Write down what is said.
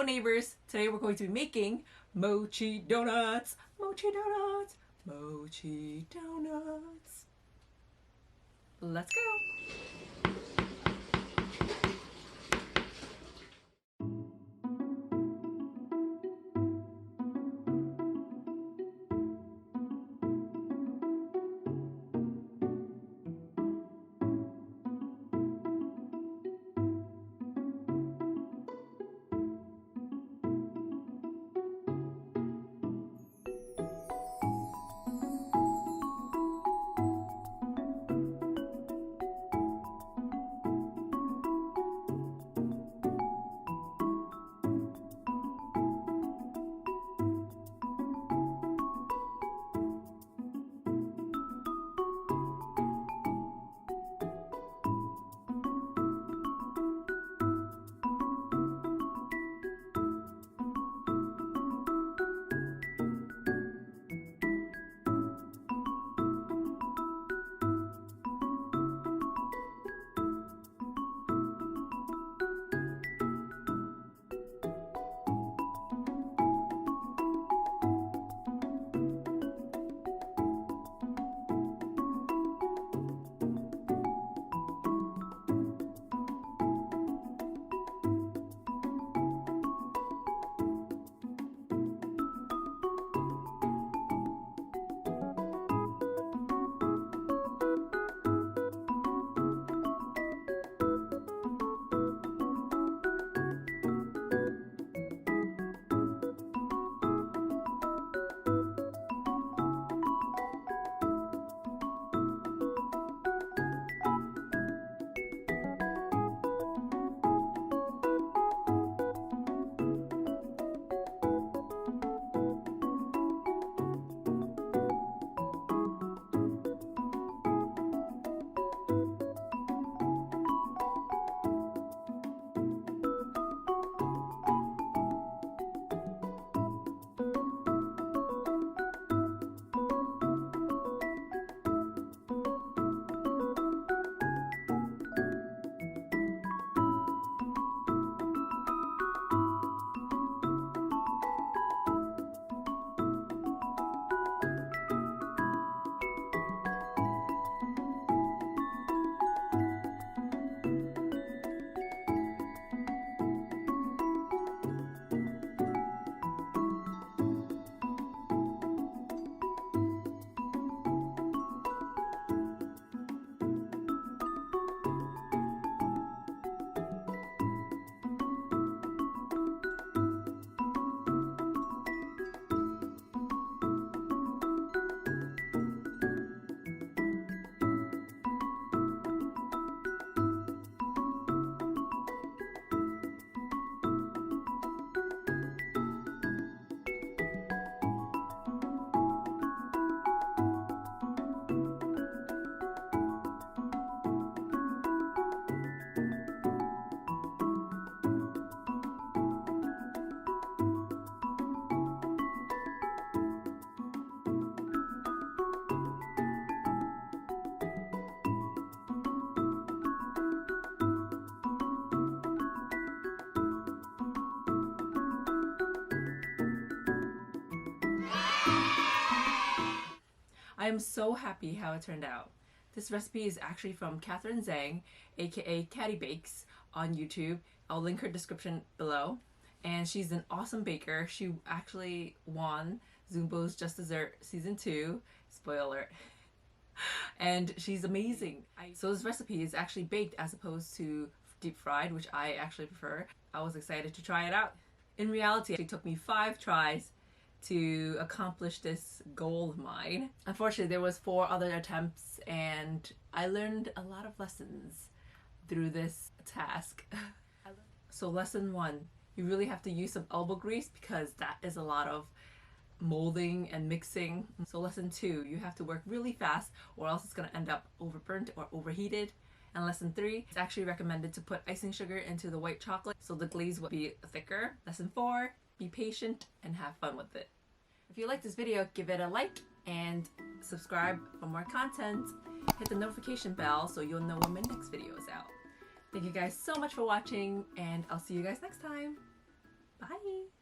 Hello neighbors! Today we're going to be making mochi donuts! Mochi donuts! Mochi donuts! Let's go! I am so happy how it turned out. This recipe is actually from Catherine Zhang, aka Catty Cakes, on YouTube. I'll link her description below. And she's an awesome baker. She actually won Zumbo's Just Dessert Season 2. Spoiler alert. And she's amazing. So this recipe is actually baked as opposed to deep fried, which I actually prefer. I was excited to try it out. In reality, it took me 5 tries to accomplish this goal of mine. Unfortunately, there was 4 other attempts and I learned a lot of lessons through this task. So lesson 1, you really have to use some elbow grease because that is a lot of molding and mixing. So lesson 2, you have to work really fast or else it's gonna end up overburnt or overheated. And lesson 3, it's actually recommended to put icing sugar into the white chocolate so the glaze will be thicker. Lesson 4, be patient and have fun with it. If you like this video, give it a like and subscribe for more content. Hit the notification bell so you'll know when my next video is out. Thank you guys so much for watching and I'll see you guys next time. Bye!